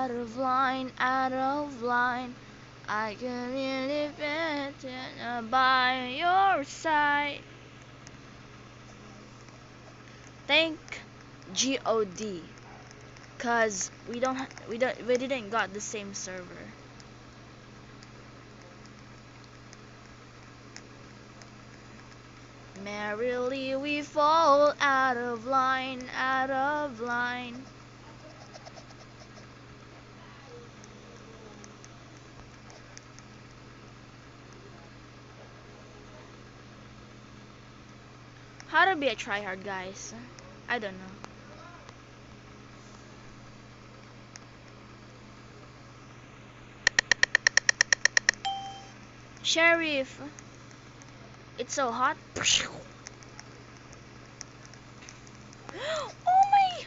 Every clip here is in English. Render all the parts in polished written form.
out of line, out of line. I can really fit by your side. Thank God, cause we didn't got the same server. Merrily we fall out of line, out of line. How to be a tryhard, guys? I don't know. Sheriff, it's so hot. Oh my!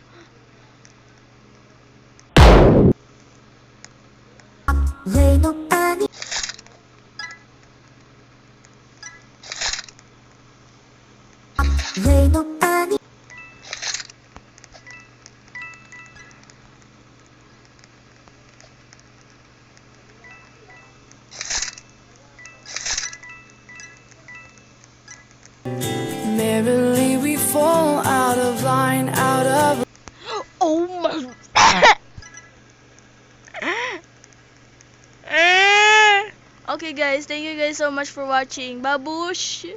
Merrily we fall out of line, out of. Oh my! Okay guys, thank you guys so much for watching. Babush!